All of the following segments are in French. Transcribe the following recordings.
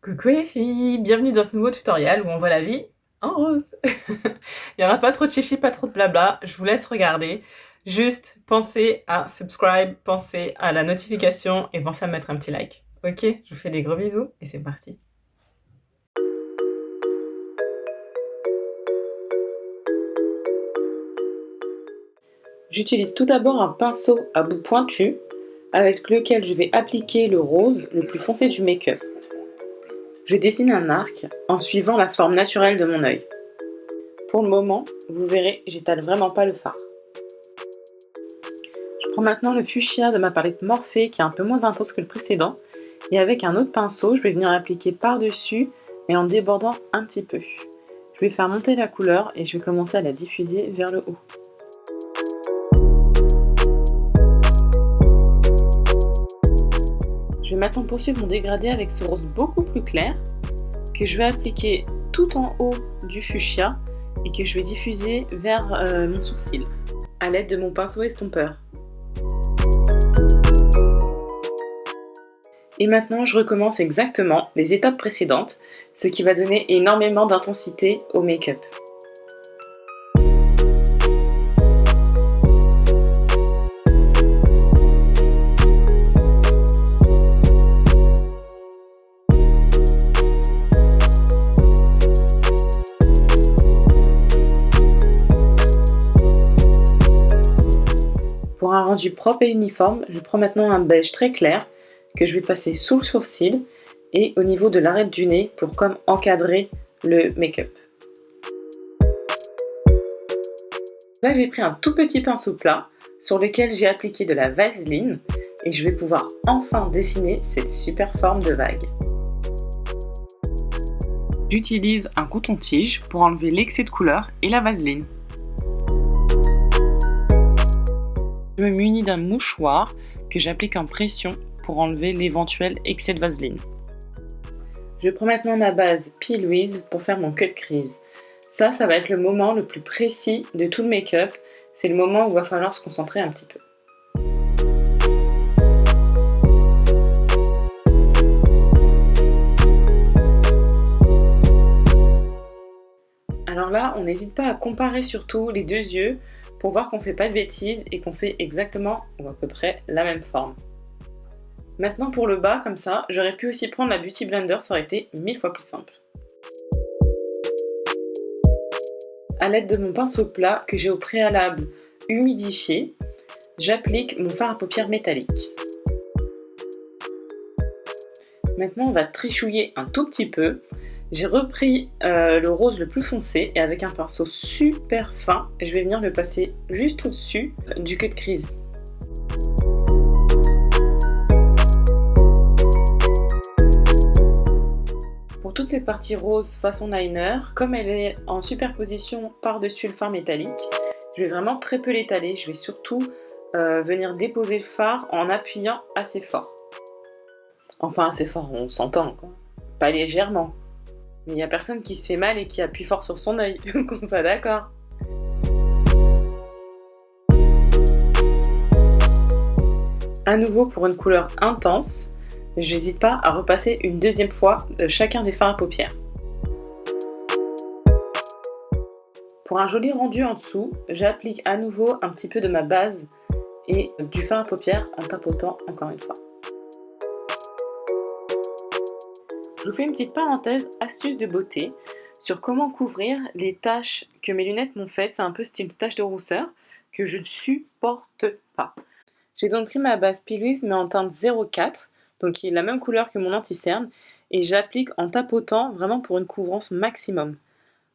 Coucou les filles, bienvenue dans ce nouveau tutoriel où on voit la vie en rose. Il n'y aura pas trop de chichi, pas trop de blabla, je vous laisse regarder. Juste pensez à subscribe, pensez à la notification et pensez à mettre un petit like. Ok, je vous fais des gros bisous et c'est parti. J'utilise tout d'abord un pinceau à bout pointu avec lequel je vais appliquer le rose le plus foncé du make-up. Je dessine un arc en suivant la forme naturelle de mon œil. Pour le moment, vous verrez, j'étale vraiment pas le fard. Je prends maintenant le fuchsia de ma palette Morphe qui est un peu moins intense que le précédent et avec un autre pinceau, je vais venir appliquer par-dessus et en débordant un petit peu. Je vais faire monter la couleur et je vais commencer à la diffuser vers le haut. Je vais maintenant poursuivre mon dégradé avec ce rose beaucoup plus clair que je vais appliquer tout en haut du fuchsia et que je vais diffuser vers mon sourcil à l'aide de mon pinceau estompeur. Et maintenant, je recommence exactement les étapes précédentes, ce qui va donner énormément d'intensité au make-up. Pour un rendu propre et uniforme, je prends maintenant un beige très clair que je vais passer sous le sourcil et au niveau de l'arête du nez pour comme encadrer le make-up. Là, j'ai pris un tout petit pinceau plat sur lequel j'ai appliqué de la vaseline et je vais pouvoir enfin dessiner cette super forme de vague. J'utilise un coton-tige pour enlever l'excès de couleur et la vaseline. Je me munis d'un mouchoir que j'applique en pression pour enlever l'éventuel excès de vaseline. Je prends maintenant ma base P. Louise pour faire mon cut crease. Ça va être le moment le plus précis de tout le make-up. C'est le moment où il va falloir se concentrer un petit peu. Alors là, on n'hésite pas à comparer surtout les deux yeux pour voir qu'on ne fait pas de bêtises et qu'on fait exactement ou à peu près la même forme. Maintenant pour le bas, comme ça, j'aurais pu aussi prendre la Beauty Blender, ça aurait été 1000 fois plus simple. À l'aide de mon pinceau plat que j'ai au préalable humidifié, j'applique mon fard à paupières métallique. Maintenant on va trichouiller un tout petit peu. J'ai repris le rose le plus foncé et avec un pinceau super fin, je vais venir le passer juste au-dessus du cut crease. Pour toute cette partie rose façon liner, comme elle est en superposition par-dessus le fard métallique, je vais vraiment très peu l'étaler, je vais surtout venir déposer le fard en appuyant assez fort. Enfin assez fort, on s'entend quoi. Pas légèrement. Mais il n'y a personne qui se fait mal et qui appuie fort sur son œil, qu'on soit d'accord. À nouveau pour une couleur intense, je n'hésite pas à repasser une deuxième fois chacun des fards à paupières. Pour un joli rendu en dessous, j'applique à nouveau un petit peu de ma base et du fard à paupières en tapotant encore une fois. Je vous fais une petite parenthèse astuce de beauté sur comment couvrir les taches que mes lunettes m'ont faites. C'est un peu style tache de rousseur que je ne supporte pas. J'ai donc pris ma base P. Louise mais en teinte 04, donc qui est la même couleur que mon anti-cerne, et j'applique en tapotant vraiment pour une couvrance maximum.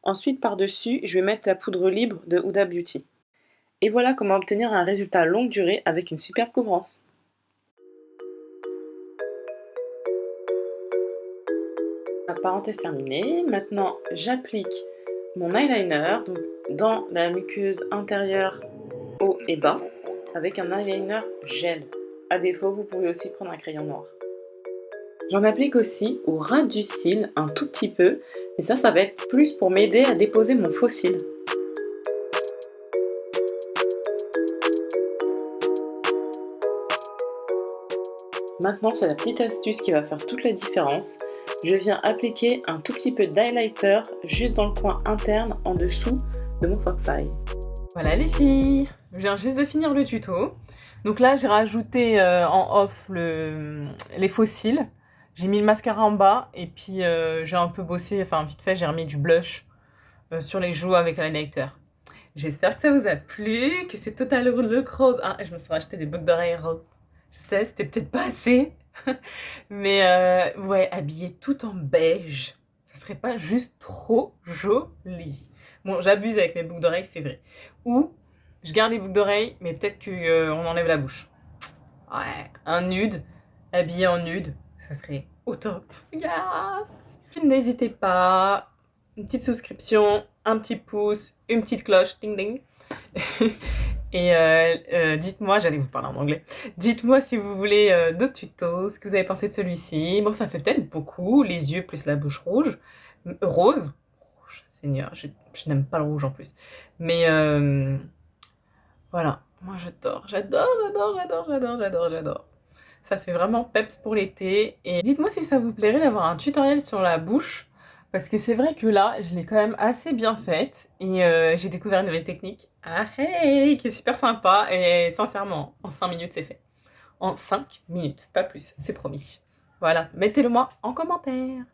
Ensuite par-dessus, je vais mettre la poudre libre de Huda Beauty. Et voilà comment obtenir un résultat longue durée avec une superbe couvrance. La parenthèse terminée, maintenant j'applique mon eyeliner donc dans la muqueuse intérieure haut et bas avec un eyeliner gel. À défaut, vous pouvez aussi prendre un crayon noir. J'en applique aussi au ras du cil un tout petit peu, mais ça va être plus pour m'aider à déposer mon faux cil. Maintenant, c'est la petite astuce qui va faire toute la différence. je viens appliquer un tout petit peu d'highlighter juste dans le coin interne en dessous de mon fox eye. Voilà les filles, je viens juste de finir le tuto. Donc là j'ai rajouté en off les faux cils. J'ai mis le mascara en bas et puis j'ai un peu bossé, enfin vite fait j'ai remis du blush sur les joues avec l'highlighter. J'espère que ça vous a plu, que c'est total look rose. Ah, je me suis racheté des boucles d'oreilles roses. Je sais, c'était peut-être pas assez. Mais ouais, habillé tout en beige, ça serait pas juste trop joli. Bon, j'abuse avec mes boucles d'oreilles, c'est vrai. Ou je garde les boucles d'oreilles, mais peut-être qu'on enlève la bouche. Ouais, un nude, habillé en nude, ça serait au top. Yes! N'hésitez pas, une petite souscription, un petit pouce, une petite cloche, ding ding. Et dites-moi, j'allais vous parler en anglais, dites-moi si vous voulez d'autres tutos, ce que vous avez pensé de celui-ci. Bon, ça fait peut-être beaucoup, les yeux plus la bouche rouge, rose, Seigneur, je n'aime pas le rouge en plus. Mais voilà, moi j'adore. Ça fait vraiment peps pour l'été. Et dites-moi si ça vous plairait d'avoir un tutoriel sur la bouche. Parce que c'est vrai que là, je l'ai quand même assez bien faite. Et j'ai découvert une nouvelle technique. Ah hey, qui est super sympa. Et sincèrement, en 5 minutes, c'est fait. En 5 minutes, pas plus, c'est promis. Voilà, mettez-le moi en commentaire.